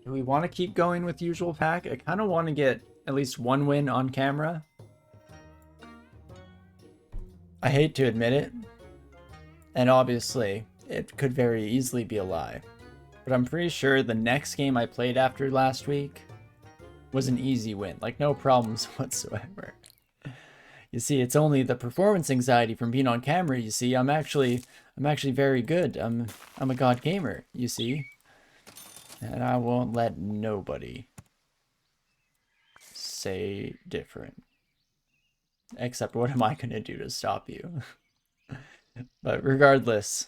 Do we want to keep going with usual pack? I kind of want to get at least one win on camera. I hate to admit it. And obviously, it could very easily be a lie. But I'm pretty sure the next game I played after last week was an easy win. Like, no problems whatsoever. You see, it's only the performance anxiety from being on camera, you see. I'm actually very good. I'm a god gamer, you see. And I won't let nobody say different. Except what am I going to do to stop you? But regardless,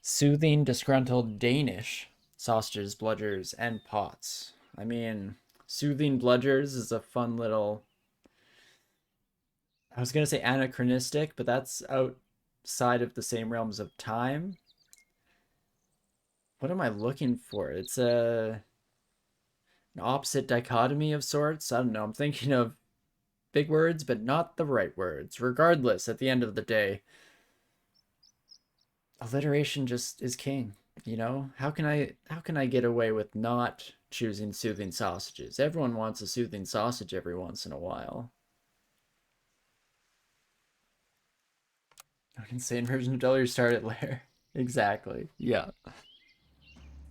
soothing, disgruntled Danish sausages, bludgers, and pots. I mean, soothing bludgers is a fun little... I was going to say anachronistic, but that's outside of the same realms of time. What am I looking for? It's an opposite dichotomy of sorts. I don't know. I'm thinking of big words, but not the right words. Regardless, at the end of the day, alliteration just is king. You know, how can I get away with not choosing soothing sausages? Everyone wants a soothing sausage every once in a while. An insane version of W start at lair. Exactly. Yeah.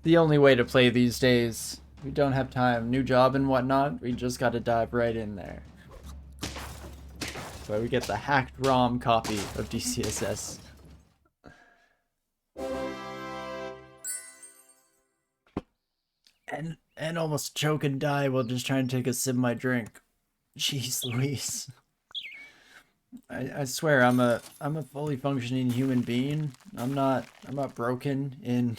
The only way to play these days. We don't have time. New job and whatnot. We just gotta dive right in there. So we get the hacked ROM copy of DCSS. And almost choke and die while just trying to take a sip of my drink. Jeez Louise. I swear I'm a fully functioning human being. I'm not broken in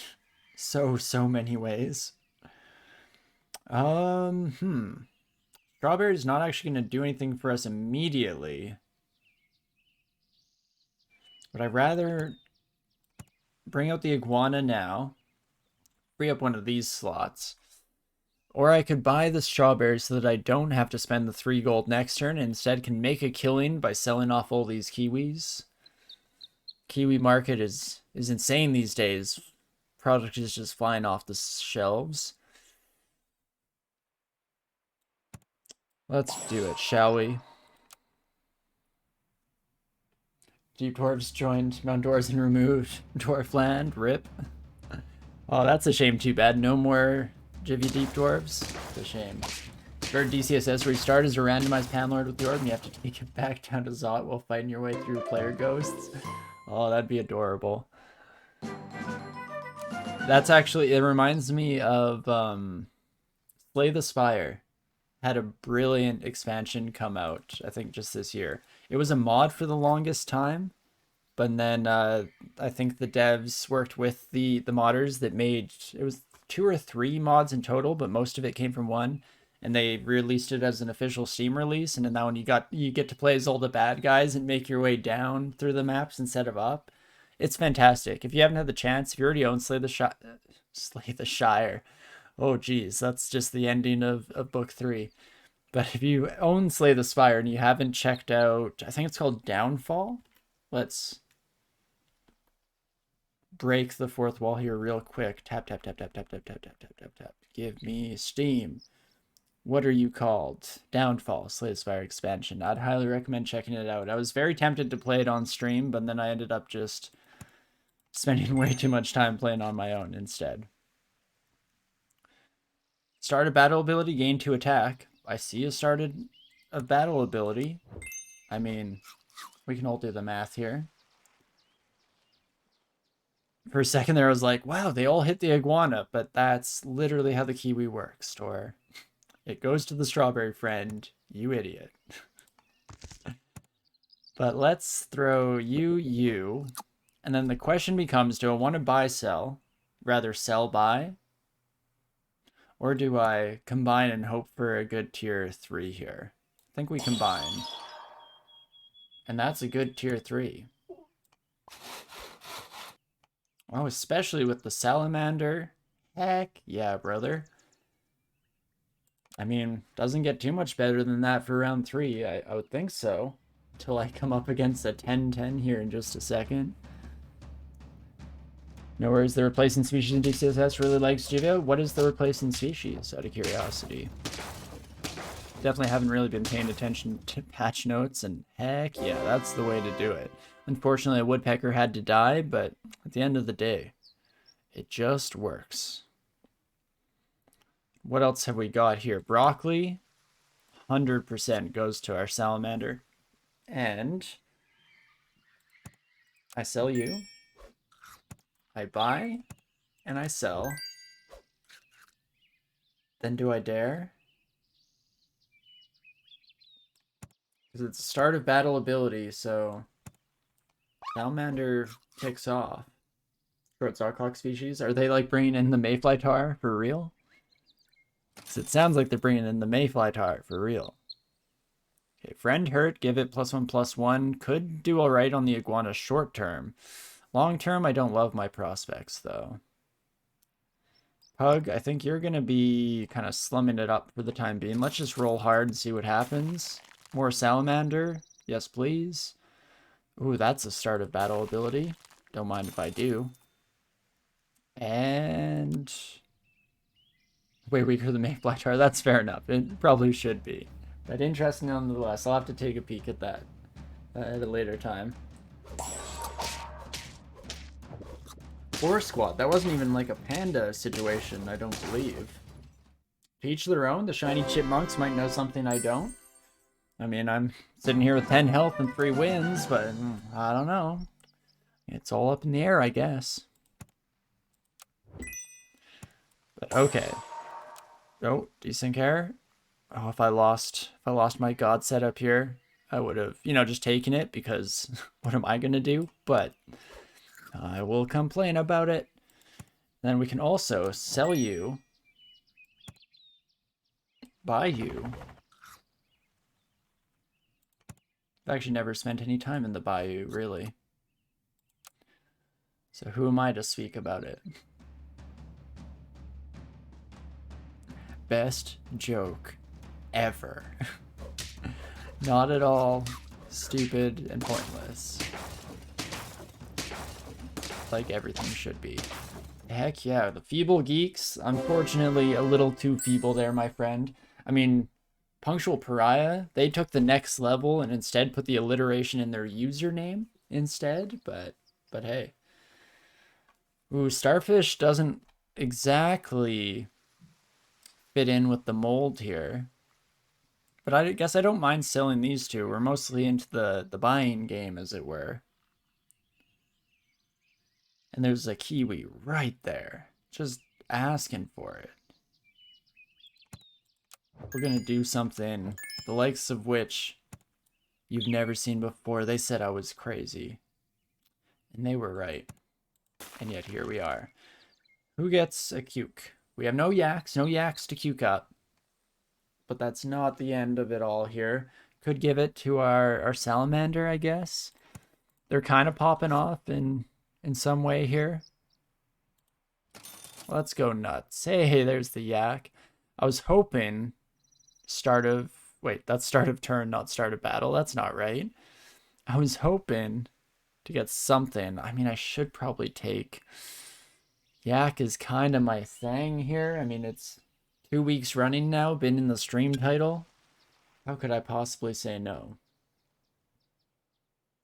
so many ways. Strawberry's not actually gonna do anything for us immediately. But I'd rather bring out the iguana now. Free up one of these slots. Or I could buy the strawberries so that I don't have to spend the 3 gold next turn and instead can make a killing by selling off all these kiwis. Kiwi market is insane these days. Product is just flying off the shelves. Let's do it, shall we? Deep Dwarves joined Mount Doors and removed Dwarfland. Rip. Oh, that's a shame. Too bad. No more Jivvy Deep Dwarves. It's a shame. Third DCSS restart is a randomized Panlord with the orb, and you have to take it back down to Zot while fighting your way through player ghosts. Oh, that'd be adorable. That's actually, it reminds me of Slay the Spire. Had a brilliant expansion come out, I think just this year. It was a mod for the longest time, but then I think the devs worked with the modders that made, it was 2 or 3 mods in total, but most of it came from one, and they released it as an official Steam release. And then that one you get to play as all the bad guys and make your way down through the maps instead of up. It's fantastic. If you haven't had the chance, if you already own Slay the Shire, oh geez, that's just the ending of book 3. But if you own Slay the Spire and you haven't checked out, I think it's called Downfall. Let's break the fourth wall here real quick. Tap, tap, tap, tap, tap, tap, tap, tap, tap, tap, tap. Give me Steam. What are you called? Downfall, Slay the Spire expansion. I'd highly recommend checking it out. I was very tempted to play it on stream, but then I ended up just spending way too much time playing on my own instead. Start a battle ability, gain 2 attack. I see you started a battle ability. I mean, we can all do the math here. For a second there, I was like, wow, they all hit the iguana, but that's literally how the kiwi works, Tor. It goes to the strawberry friend, you idiot. But let's throw you, and then the question becomes, do I want to buy, sell, rather sell, buy? Or do I combine and hope for a good tier 3 here? I think we combine. And that's a good tier 3. Oh, especially with the salamander. Heck yeah, brother. I mean, doesn't get too much better than that for round 3. I would think so. Until I come up against a 10-10 here in just a second. No worries. The replacing species in DCSS really likes Jivia. What is the replacing species, out of curiosity? Definitely haven't really been paying attention to patch notes, and heck yeah, that's the way to do it. Unfortunately, a woodpecker had to die, but at the end of the day, it just works. What else have we got here? Broccoli, 100% goes to our salamander. And I sell you. I buy, and I sell. Then do I dare? Because it's start of battle ability, so salamander kicks off. Short Zarklock species. Are they like bringing in the Mayfly tar for real? Because it sounds like they're bringing in the Mayfly tar for real. Okay, friend hurt, give it +1/+1. Could do alright on the iguana short term. Long term, I don't love my prospects though. Pug, I think you're going to be kind of slumming it up for the time being. Let's just roll hard and see what happens. More salamander. Yes, please. Ooh, that's a start of battle ability. Don't mind if I do. And way weaker than Mayfly tar. That's fair enough. It probably should be. But interesting nonetheless. I'll have to take a peek at that at a later time. Or squat. That wasn't even like a panda situation, I don't believe. To each their own. The shiny chipmunks might know something I don't. I mean, I'm sitting here with 10 health and 3 wins, but I don't know. It's all up in the air, I guess. But okay. Oh, decent care. Oh, if I lost my god setup here, I would have, just taken it because what am I gonna do? But I will complain about it. Then we can also sell you, buy you. I've actually never spent any time in the bayou, really. So who am I to speak about it? Best joke ever. Not at all stupid and pointless. Like everything should be. Heck yeah, the feeble geeks. Unfortunately, a little too feeble there, my friend. I mean, Punctual Pariah, they took the next level and instead put the alliteration in their username instead, but hey. Ooh, Starfish doesn't exactly fit in with the mold here. But I guess I don't mind selling these two. We're mostly into the buying game, as it were. And there's a kiwi right there. Just asking for it. We're gonna do something the likes of which you've never seen before. They said I was crazy. And they were right. And yet here we are. Who gets a cuke? We have no yaks to cuke up. But that's not the end of it all here. Could give it to our salamander, I guess. They're kind of popping off in some way here. Let's go nuts. Hey, there's the yak. I was hoping that's start of turn, not start of battle. That's not right. I was hoping to get something. I mean, I should probably take... Yak is kind of my thing here. I mean, it's 2 weeks running now, been in the stream title. How could I possibly say no?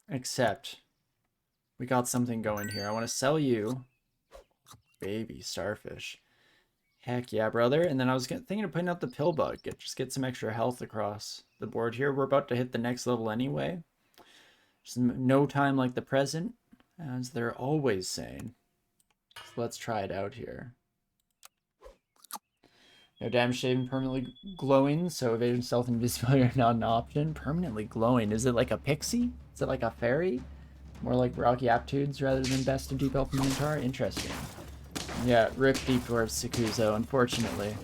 Except, we got something going here. I want to sell you baby starfish. Heck yeah, brother. And then I was thinking of putting out the pill bug. Just get some extra health across the board here. We're about to hit the next level anyway. Just no time like the present, as they're always saying. So let's try it out here. No damage saving, permanently glowing, so evasion, stealth, and invisibility are not an option. Permanently glowing, is it like a pixie? Is it like a fairy? More like Rocky Aptitudes rather than best and deep elf and Minotaur? Interesting. Yeah, rip deep dwarf Sakuzo, unfortunately.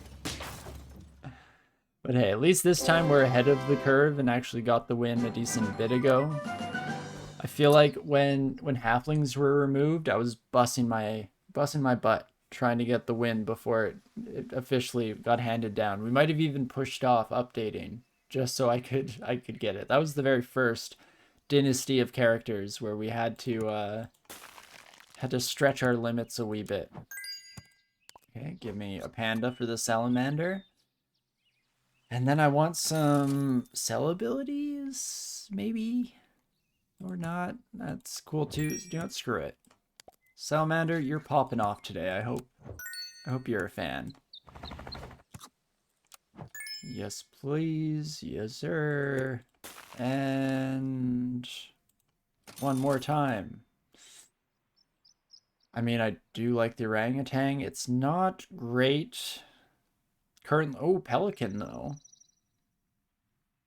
But hey, at least this time we're ahead of the curve and actually got the win a decent bit ago. I feel like when halflings were removed, I was busting my butt trying to get the win before it officially got handed down. We might have even pushed off updating just so I could get it. That was the very first dynasty of characters where we had to Had to stretch our limits a wee bit. Okay, give me a panda for the salamander. And then I want some cell abilities, maybe? Or not. That's cool too. Do not screw it. Salamander, you're popping off today. I hope you're a fan. Yes, please. Yes, sir. And one more time. I mean, I do like the orangutan. It's not great. Oh, pelican though.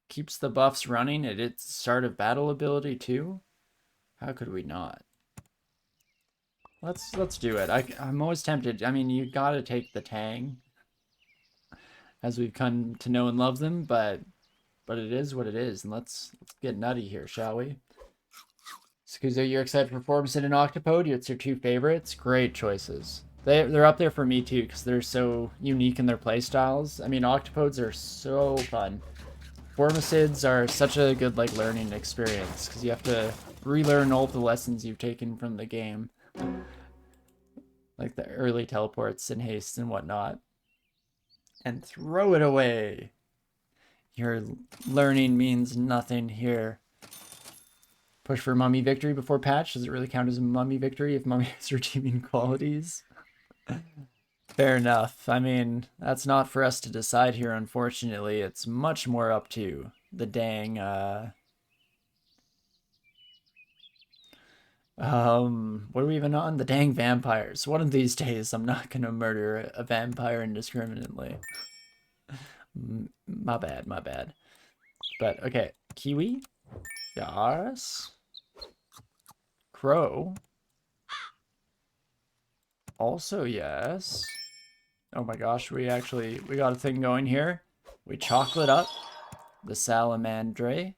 Keeps the buffs running at its start of battle ability too. How could we not? Let's do it. I'm always tempted. I mean, you gotta take the Tang, as we've come to know and love them, but it is what it is, and let's get nutty here, shall we? Scuzo, you're excited for Formicid and Octopode? It's your two favorites. Great choices. They're up there for me too, because they're so unique in their playstyles. I mean, Octopodes are so fun. Formicids are such a good like learning experience, because you have to relearn all the lessons you've taken from the game. Like the early teleports and hastes and whatnot. And throw it away. Your learning means nothing here. Push for mummy victory before patch. Does it really count as a mummy victory if mummy has redeeming qualities? Fair enough. I mean, that's not for us to decide here, unfortunately. It's much more up to the dang, what are we even on? The dang vampires. One of these days, I'm not gonna murder a vampire indiscriminately. My bad, my bad. But, okay. Kiwi? Yes. Crow? Also, yes. Oh my gosh, we got a thing going here. We chocolate up the salamandre,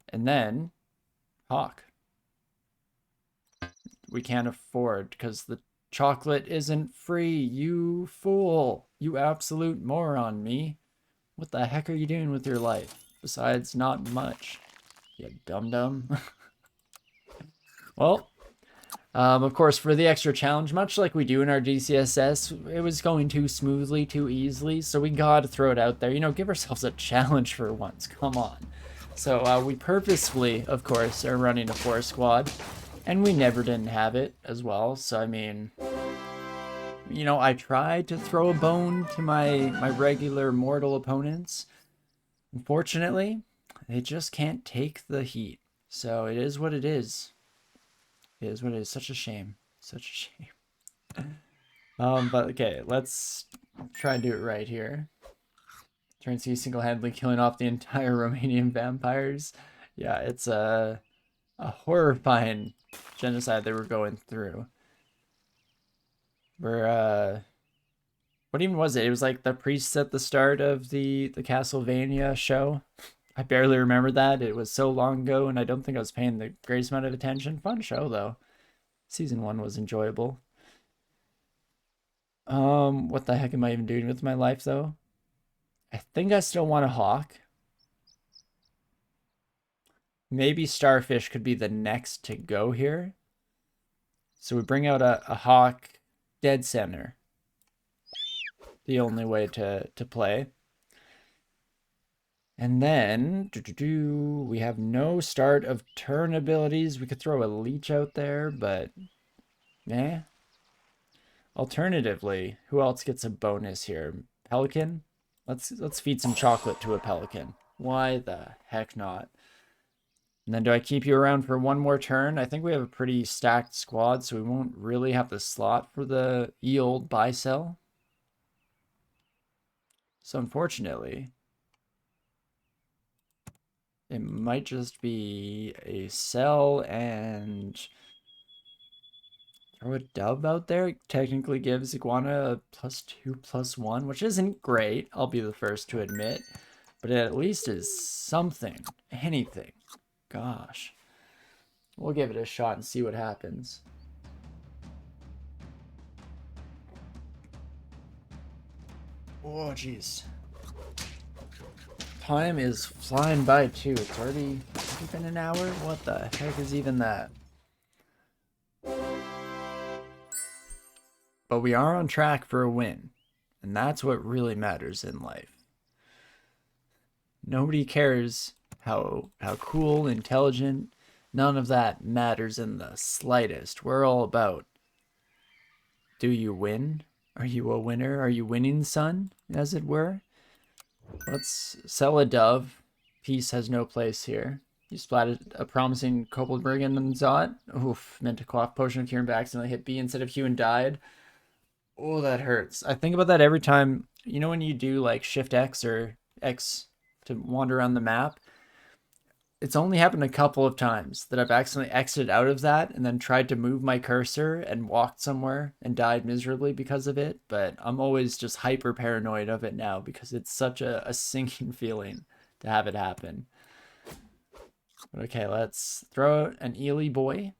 and then hawk. We can't afford, because the chocolate isn't free, you fool. You absolute moron, me. What the heck are you doing with your life? Besides, not much. You dum-dum. Well, of course, for the extra challenge, much like we do in our GCSS, it was going too smoothly, too easily, so we gotta throw it out there. You know, give ourselves a challenge for once. Come on. So we purposefully, of course, are running a 4 squad, and we never didn't have it as well. So, I mean, you know, I tried to throw a bone to my regular mortal opponents. Unfortunately, they just can't take the heat. So it is what it is. It is what it is. Such a shame. Such a shame. But okay, let's try and do it right here. Torinski single-handedly killing off the entire Romanian vampires. Yeah, it's a horrifying genocide they were going through. We're what even was it? It was like the priests at the start of the Castlevania show. I barely remember that. It was so long ago, and I don't think I was paying the greatest amount of attention. Fun show, though. Season 1 was enjoyable. What the heck am I even doing with my life, though? I think I still want a hawk. Maybe starfish could be the next to go here. So we bring out a hawk dead center. The only way to play. And then, we have no start of turn abilities. We could throw a leech out there, but eh. Alternatively, who else gets a bonus here? Pelican? Let's feed some chocolate to a pelican. Why the heck not? And then do I keep you around for one more turn? I think we have a pretty stacked squad, so we won't really have the slot for the ye old buy sell. So unfortunately, it might just be a sell and throw a dove out there. It technically gives Iguana a +2/+1, which isn't great, I'll be the first to admit. But it at least is something. Anything. Gosh. We'll give it a shot and see what happens. Oh, jeez. Time is flying by, too. It's already been an hour? What the heck is even that? But we are on track for a win. And that's what really matters in life. Nobody cares how cool, intelligent, none of that matters in the slightest. We're all about, do you win? Are you a winner? Are you winning, son, as it were? Let's sell a dove. Peace has no place here. You splatted a promising kobold brigand and Zot. Oof, meant to quaff potion of cure and accidentally hit B instead of Q and died. Oh, that hurts. I think about that every time. You know when you do like Shift X or X to wander around the map? It's only happened a couple of times that I've accidentally exited out of that and then tried to move my cursor and walked somewhere and died miserably because of it. But I'm always just hyper paranoid of it now because it's such a sinking feeling to have it happen. Okay, let's throw out an Ely boy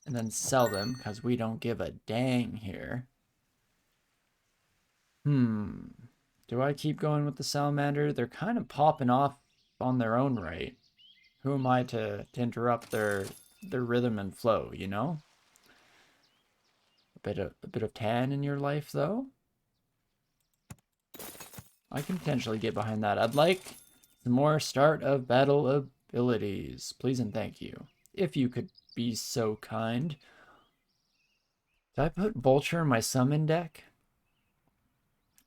and then sell them because we don't give a dang here. Do I keep going with the salamander? They're kind of popping off on their own right. Who am I to interrupt their rhythm and flow, you know? A bit of tan in your life though. I can potentially get behind that. I'd like some more start of battle abilities. Please and thank you. If you could be so kind. Did I put Vulture in my summon deck?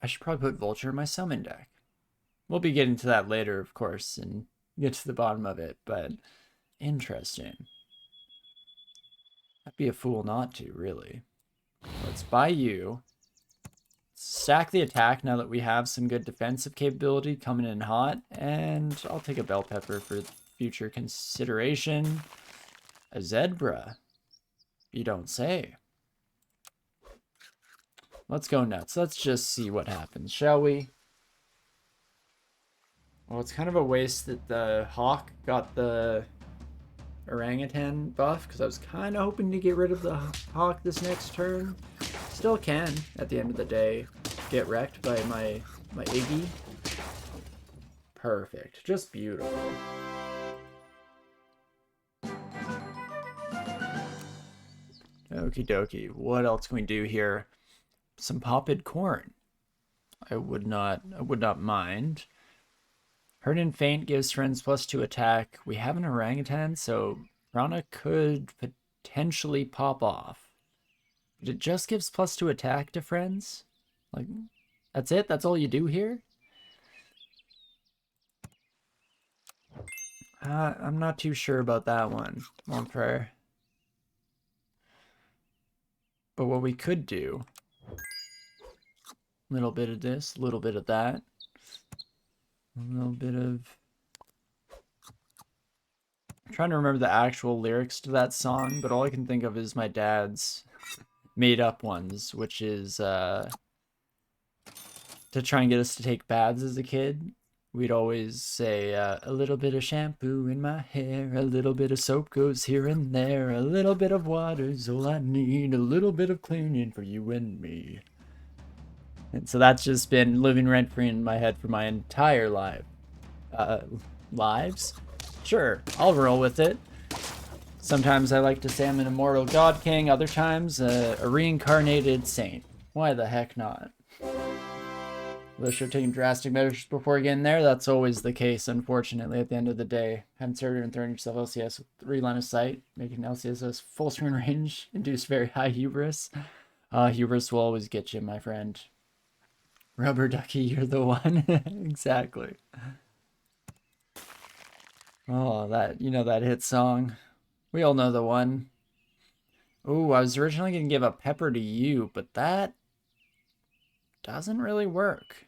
I should probably put Vulture in my summon deck. We'll be getting to that later, of course, and get to the bottom of it, but interesting. I'd be a fool not to, really. Let's buy you. Stack the attack now that we have some good defensive capability coming in hot, and I'll take a bell pepper for future consideration. A zebra. You don't say. Let's go nuts. Let's just see what happens, shall we? Well, it's kind of a waste that the hawk got the orangutan buff, because I was kind of hoping to get rid of the hawk this next turn. Still can, at the end of the day, get wrecked by my Iggy. Perfect. Just beautiful. Okie dokie. What else can we do here? Some popped corn. I would not mind. Hurt and Faint gives friends +2 attack. We have an orangutan, so Rana could potentially pop off. But it just gives +2 attack to friends? Like, that's it? That's all you do here? I'm not too sure about that one, on prayer. But what we could do, a little bit of this, a little bit of that, a little bit of... I'm trying to remember the actual lyrics to that song, but all I can think of is my dad's made up ones, which is to try and get us to take baths as a kid. We'd always say, a little bit of shampoo in my hair, a little bit of soap goes here and there, a little bit of water's all I need, a little bit of cleaning for you and me. And so that's just been living rent-free in my head for my entire life. Lives? Sure, I'll roll with it. Sometimes I like to say I'm an immortal god king, other times a reincarnated saint. Why the heck not? Unless you're taking drastic measures before getting there, that's always the case, unfortunately, at the end of the day. Having started and throwing yourself LCS with 3 line of sight, making LCS full screen range, induce very high hubris. Hubris will always get you, my friend. Rubber ducky, you're the one. Exactly. Oh, that hit song. We all know the one. Ooh, I was originally going to give a pepper to you, but that doesn't really work.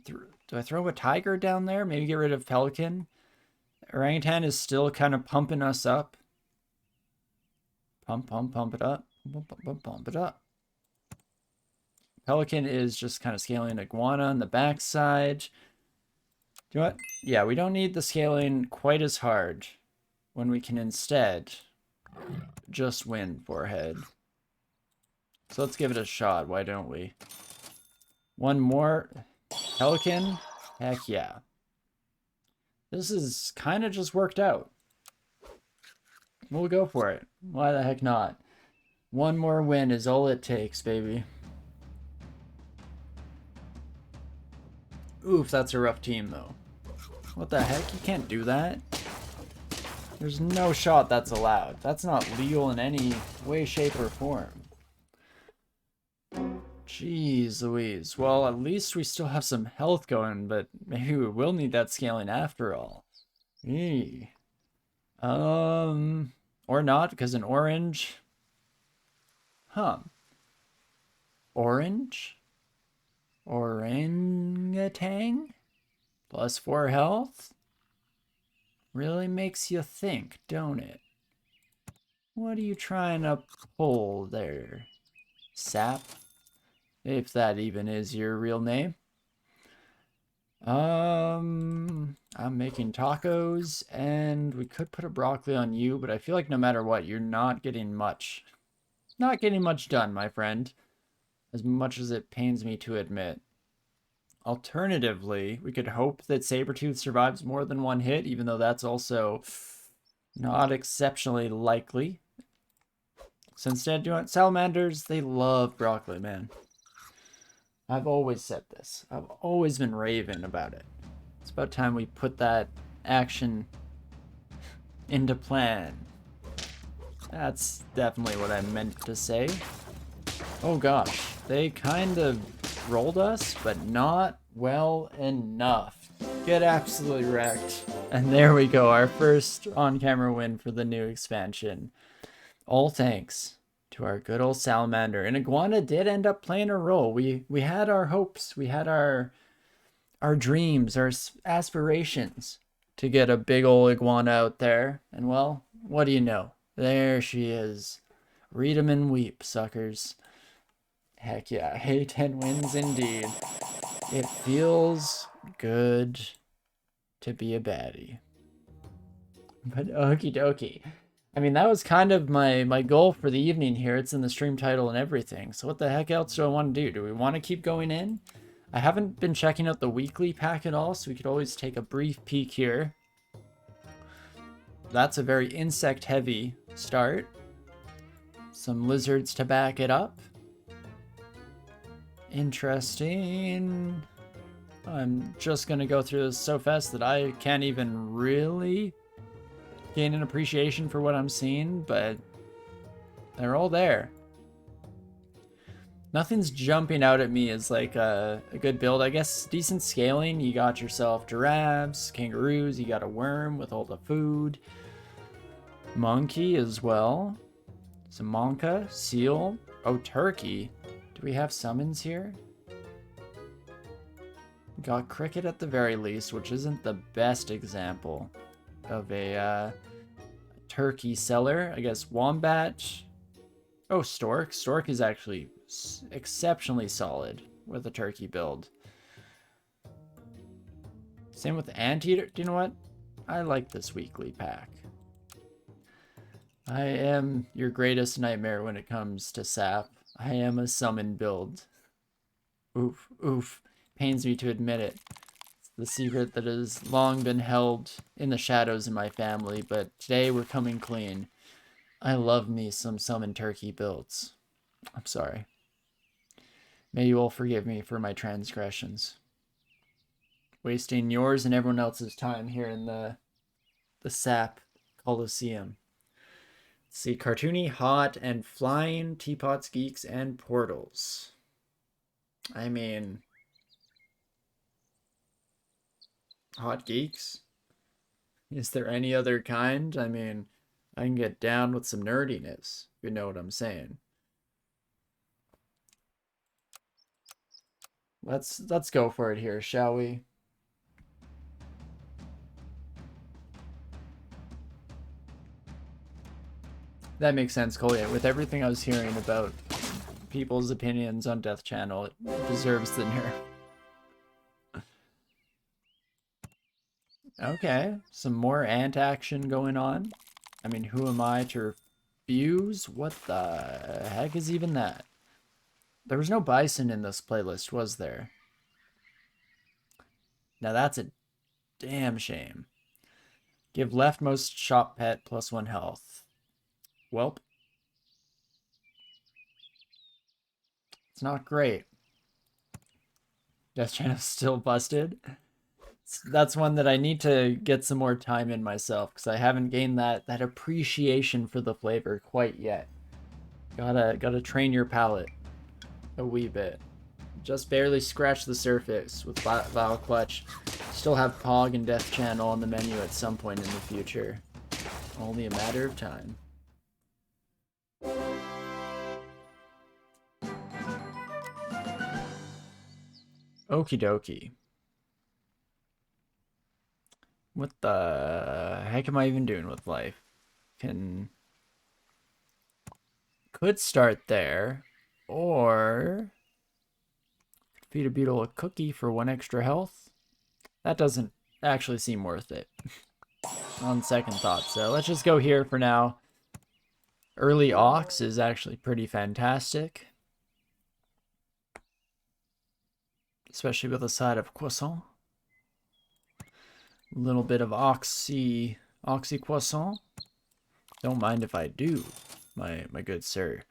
Do I throw a tiger down there? Maybe get rid of Pelican? Orangutan is still kind of pumping us up. Pump it up. Pump it up. Pelican is just kind of scaling Iguana on the backside. Do you know what? Yeah, we don't need the scaling quite as hard when we can instead just win forehead. So let's give it a shot, why don't we? One more. Pelican? Heck yeah. This is kind of just worked out. We'll go for it. Why the heck not? One more win is all it takes, baby. Oof, that's a rough team, though. What the heck? You can't do that. There's no shot that's allowed. That's not legal in any way, shape, or form. Jeez Louise. Well, at least we still have some health going, but maybe we will need that scaling after all. Eee. Or not, because an orange. Huh. Orange? Orangutan? +4 health? Really makes you think, don't it? What are you trying to pull there, sap? If that even is your real name. I'm making tacos, and we could put a broccoli on you, but I feel like no matter what, you're not getting much. Not getting much done, my friend. As much as it pains me to admit. Alternatively, we could hope that Sabretooth survives more than one hit, even though that's also not exceptionally likely. So instead, doing salamanders, they love broccoli, man. I've always said this. I've always been raving about it. It's about time we put that action into plan. That's definitely what I meant to say. Oh gosh, they kind of rolled us, but not well enough. Get absolutely wrecked. And there we go, our first on-camera win for the new expansion. All thanks to our good old salamander. And Iguana did end up playing a role. We had our hopes, we had our dreams, our aspirations to get a big old iguana out there. And well, what do you know? There she is. Read 'em and weep, suckers. Heck yeah, hey, 10 wins indeed. It feels good to be a baddie. But okie dokie. I mean, that was kind of my goal for the evening here. It's in the stream title and everything. So what the heck else do I want to do? Do we want to keep going in? I haven't been checking out the weekly pack at all, so we could always take a brief peek here. That's a very insect-heavy start. Some lizards to back it up. Interesting. I'm just going to go through this so fast that I can't even really gain an appreciation for what I'm seeing, but they're all there. Nothing's jumping out at me as like a good build. I guess decent scaling. You got yourself giraffes, kangaroos, you got a worm with all the food. Monkey as well. Some monka, seal. Oh, turkey. Do we have summons here? Got cricket at the very least, which isn't the best example of a turkey seller. I guess wombat. Oh, stork. Stork is actually exceptionally solid with a turkey build. Same with anteater. Do you know what? I like this weekly pack. I am your greatest nightmare when it comes to sap. I am a summon build. Oof, oof. Pains me to admit it. It's the secret that has long been held in the shadows in my family, but today we're coming clean. I love me some summon turkey builds. I'm sorry. May you all forgive me for my transgressions. Wasting yours and everyone else's time here in the sap Coliseum. Let's see, cartoony, hot, and flying, teapots, geeks, and portals. I mean, hot geeks? Is there any other kind? I mean, I can get down with some nerdiness, if you know what I'm saying. Let's go for it here, shall we? That makes sense, Cole. Yeah, with everything I was hearing about people's opinions on Death Channel, it deserves the nerf. Okay, some more ant action going on. I mean, who am I to refuse? What the heck is even that? There was no bison in this playlist, was there? Now that's a damn shame. Give leftmost shop pet +1 health. Welp. It's not great. Death Channel's still busted. That's one that I need to get some more time in myself because I haven't gained that appreciation for the flavor quite yet. Gotta train your palate a wee bit. Just barely scratch the surface with Vile Clutch. Still have Pog and Death Channel on the menu at some point in the future. Only a matter of time. Okie dokie. What the heck am I even doing with life? Could start there, or feed a beetle a cookie for 1 extra health. That doesn't actually seem worth it on second thought, so let's just go here for now. Early Ox is actually pretty fantastic, especially with a side of croissant. A little bit of oxy croissant. Don't mind if I do, my good sir.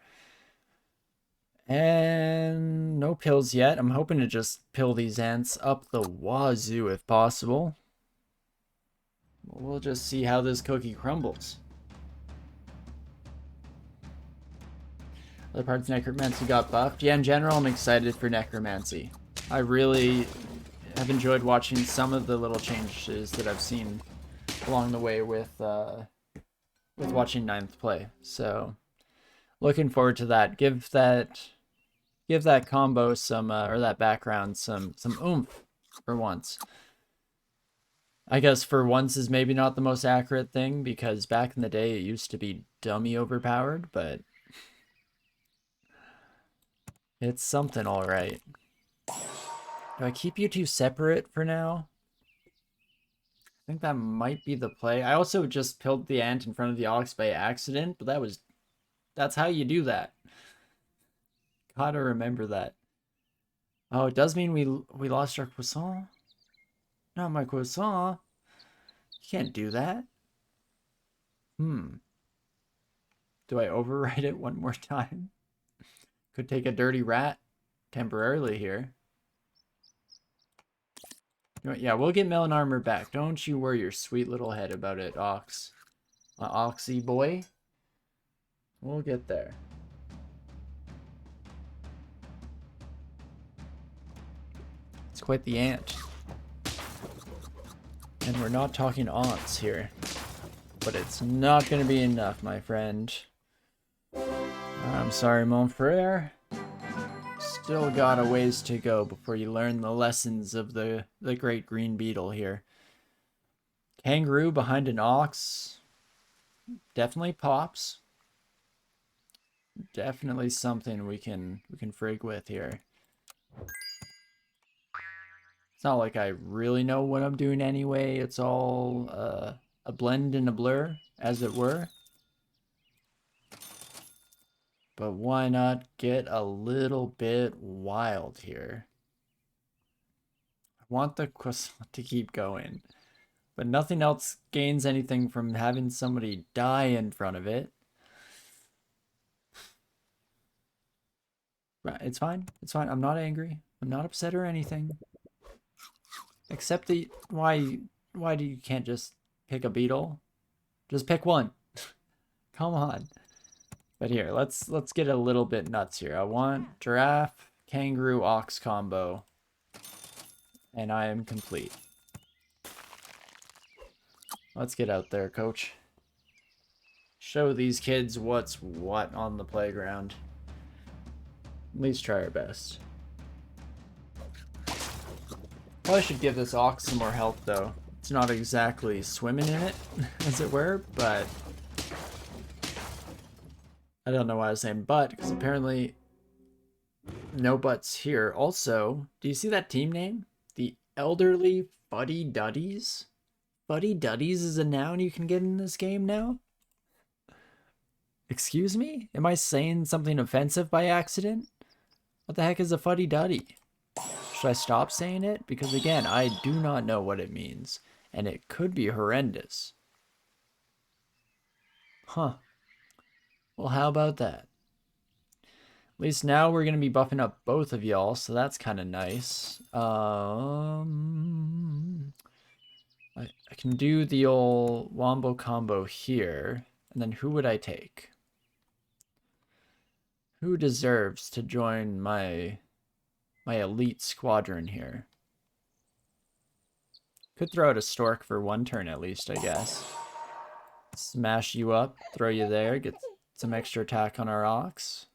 And no pills yet. I'm hoping to just pill these ants up the wazoo if possible. We'll just see how this cookie crumbles. Other parts of Necromancy got buffed. Yeah, in general, I'm excited for Necromancy. I really have enjoyed watching some of the little changes that I've seen along the way with watching Ninth play. So, looking forward to that. Give that combo some or that background some oomph for once. I guess for once is maybe not the most accurate thing because back in the day it used to be dummy overpowered, but it's something all right. Do I keep you two separate for now? I think that might be the play. I also just killed the ant in front of the ox by accident, but that's how you do that. Gotta remember that. Oh, it does mean we lost our croissant? Not my croissant. You can't do that. Do I overwrite it one more time? Could take a dirty rat temporarily here. Yeah, we'll get melon armor back. Don't you worry your sweet little head about it, Ox. Oxy boy. We'll get there. It's quite the ant. And we're not talking aunts here. But it's not going to be enough, my friend. I'm sorry, mon frere. Still got a ways to go before you learn the lessons of the great green beetle here. Kangaroo behind an ox. Definitely pops. Definitely something we can frig with here. It's not like I really know what I'm doing anyway. It's all a blend and a blur, as it were. But why not get a little bit wild here? I want the croissant to keep going. But nothing else gains anything from having somebody die in front of it. It's fine. It's fine. I'm not angry. I'm not upset or anything. Except the why do you can't just pick a beetle? Just pick one. Come on. But here, let's get a little bit nuts here. I want giraffe, kangaroo, ox combo. And I am complete. Let's get out there, coach. Show these kids what's what on the playground. At least try our best. Probably should give this ox some more health, though. It's not exactly swimming in it, as it were, but... I don't know why I was saying but, because apparently no buts here. Also, do you see that team name? The Elderly Fuddy Duddies? Fuddy Duddies is a noun you can get in this game now? Excuse me? Am I saying something offensive by accident? What the heck is a Fuddy Duddy? Should I stop saying it? Because again, I do not know what it means. And it could be horrendous. Huh. Well, how about that? At least now we're going to be buffing up both of y'all, so that's kind of nice. I can do the old wombo combo here. And then who would I take? Who deserves to join my elite squadron here? Could throw out a stork for one turn at least, I guess. Smash you up, throw you there, get some extra attack on our ox.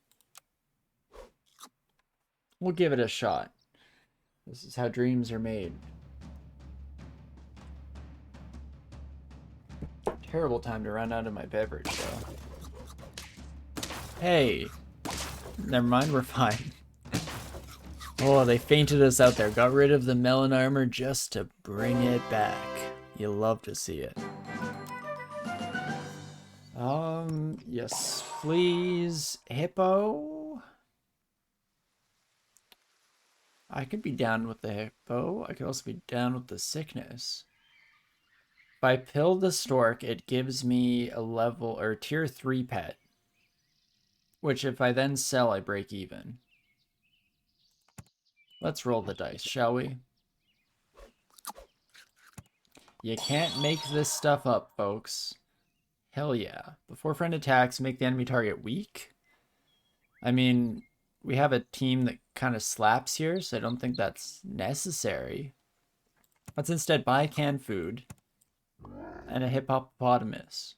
We'll give it a shot. This is how dreams are made. Terrible time to run out of my beverage, though. Hey! Never mind, we're fine. Oh, they fainted us out there. Got rid of the melon armor just to bring it back. You love to see it. Yes, please. Hippo? I could be down with the hippo. I could also be down with the sickness. If I pill the stork, it gives me a level or tier 3 pet. Which if I then sell, I break even. Let's roll the dice, shall we? You can't make this stuff up, folks. Hell yeah. Before friend attacks, make the enemy target weak. I mean, we have a team that kind of slaps here, so I don't think that's necessary. Let's instead buy canned food and a hippopotamus.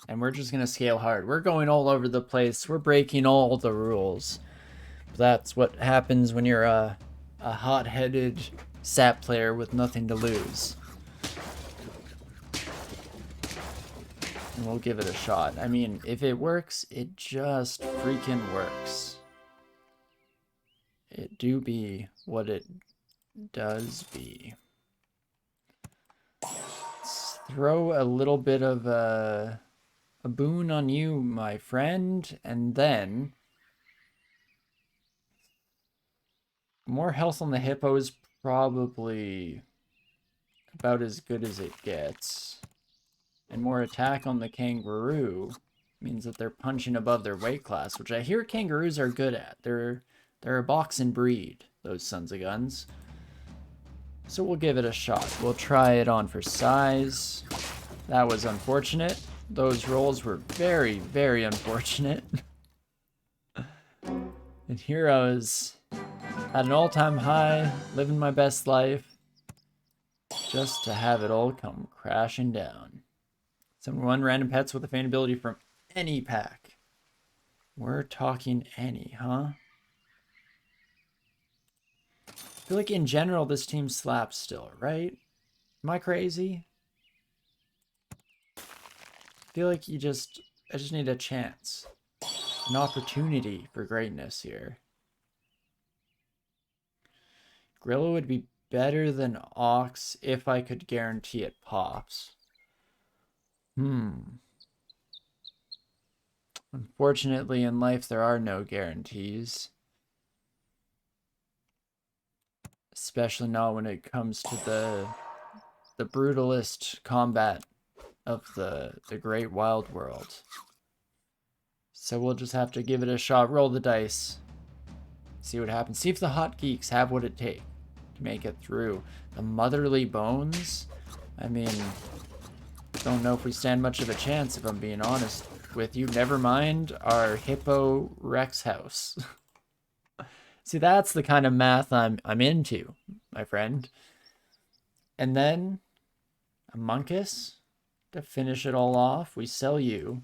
And we're just going to scale hard. We're going all over the place. We're breaking all the rules. That's what happens when you're a hot-headed sap player with nothing to lose. And we'll give it a shot. I mean, if it works, it just freaking works. It do be what it does be. Let's throw a little bit of a boon on you, my friend, and then more health on the hippo is probably about as good as it gets. And more attack on the kangaroo means that they're punching above their weight class, which I hear kangaroos are good at. They're a boxing breed, those sons of guns. So we'll give it a shot. We'll try it on for size. That was unfortunate. Those rolls were very, very unfortunate. And here I was at an all-time high, living my best life, just to have it all come crashing down. 71 random pets with a faint ability from any pack. We're talking any, huh? I feel like in general this team slaps still, right? Am I crazy? I feel like I just need a chance. An opportunity for greatness here. Grillo would be better than Ox if I could guarantee it pops. Unfortunately, in life, there are no guarantees. Especially not when it comes to the brutalist combat of the great wild world. So we'll just have to give it a shot. Roll the dice. See what happens. See if the hot geeks have what it takes to make it through. The motherly bones? I mean, don't know if we stand much of a chance, if I'm being honest with you. Never mind our Hippo Rex house. See, that's the kind of math I'm into, my friend. And then a Monkus to finish it all off. We sell you.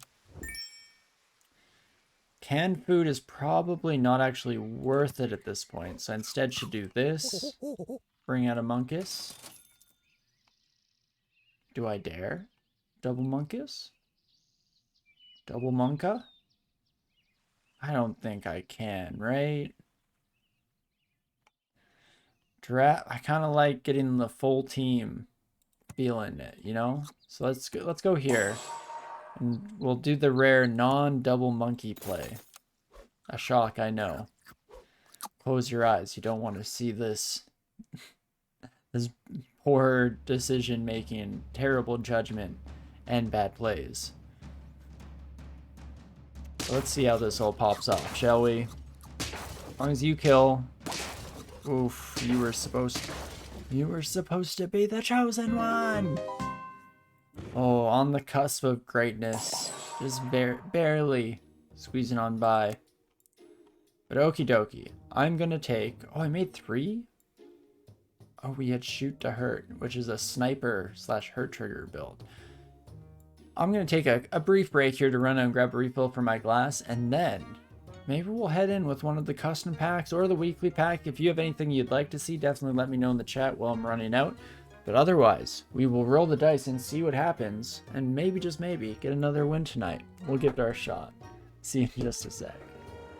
Canned food is probably not actually worth it at this point, so I instead should do this. Bring out a Monkus. Do I dare? Double Monkus? Double Monka? I don't think I can, right? I kind of like getting the full team feeling it, you know? So let's go here. And we'll do the rare non-double monkey play. A shock, I know. Close your eyes. You don't want to see this. This poor decision making, terrible judgment, and bad plays. Let's see how this all pops off, shall we? As long as you kill. Oof, you were supposed to be the chosen one. Oh, on the cusp of greatness. Just barely squeezing on by. But okie dokie. I'm gonna take... Oh, I made 3? Oh, we had shoot to hurt, which is a sniper / hurt trigger build. I'm gonna take a brief break here to run and grab a refill for my glass, and then maybe we'll head in with one of the custom packs or the weekly pack. If you have anything you'd like to see, definitely let me know in the chat while I'm running out. But otherwise, we will roll the dice and see what happens, and maybe, just maybe, get another win tonight. We'll give it our shot. See you in just a sec.